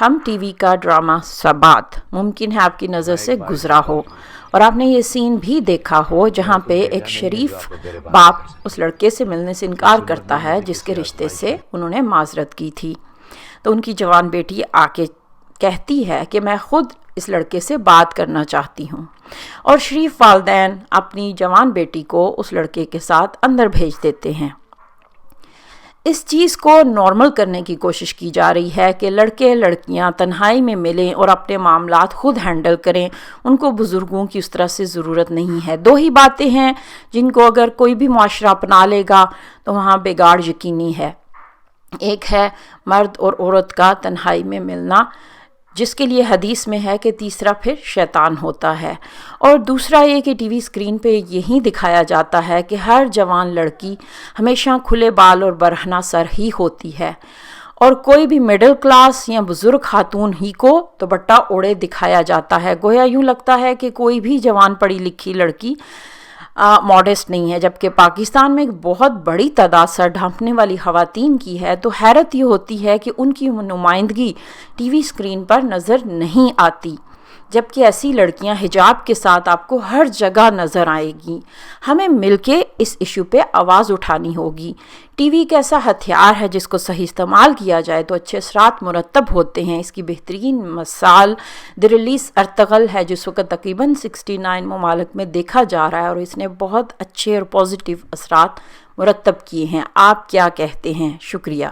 ہم T V کا drama سبات ممکن ہے آپ کی نظر سے گزرا ہو اور آپ نے یہ سین بھی دیکھا ہو جہاں پہ ایک شریف باپ اس لڑکے سے ملنے سے انکار کرتا ہے جس کے رشتے سے انہوں نے معذرت کی تھی. تو ان کی جوان بیٹی آ کے کہتی ہے کہ میں خود اس لڑکے سے بات کرنا چاہتی ہوں، اور شریف والدین اپنی جوان بیٹی کو اس لڑکے کے ساتھ اندر بھیج دیتے ہیں. اس چیز کو نارمل کرنے کی کوشش کی جا رہی ہے کہ لڑکے لڑکیاں تنہائی میں ملیں اور اپنے معاملات خود ہینڈل کریں، ان کو بزرگوں کی اس طرح سے ضرورت نہیں ہے. دو ہی باتیں ہیں جن کو اگر کوئی بھی معاشرہ اپنا لے گا تو وہاں بگاڑ یقینی ہے. ایک ہے مرد اور عورت کا تنہائی میں ملنا، جس کے لیے حدیث میں ہے کہ تیسرا پھر شیطان ہوتا ہے، اور دوسرا یہ کہ ٹی وی اسکرین پہ یہی دکھایا جاتا ہے کہ ہر جوان لڑکی ہمیشہ کھلے بال اور برہنہ سر ہی ہوتی ہے، اور کوئی بھی مڈل کلاس یا بزرگ خاتون ہی کو دوپٹہ اوڑے دکھایا جاتا ہے. گویا یوں لگتا ہے کہ کوئی بھی جوان پڑھی لکھی لڑکی ماڈسٹ نہیں ہے، جبکہ پاکستان میں ایک بہت بڑی تعداد سر ڈھانپنے والی خواتین کی ہے. تو حیرت یہ ہوتی ہے کہ ان کی نمائندگی ٹی وی اسکرین پر نظر نہیں آتی، جبکہ ایسی لڑکیاں حجاب کے ساتھ آپ کو ہر جگہ نظر آئے گی. ہمیں مل کے اس ایشو پہ آواز اٹھانی ہوگی. ٹی وی ایک ایسا ہتھیار ہے جس کو صحیح استعمال کیا جائے تو اچھے اثرات مرتب ہوتے ہیں. اس کی بہترین مثال دی ریلیز ارطغرل ہے، جس وقت تقریباً 69 ممالک میں دیکھا جا رہا ہے، اور اس نے بہت اچھے اور پازیٹیو اثرات مرتب کیے ہیں. آپ کیا کہتے ہیں؟ شکریہ.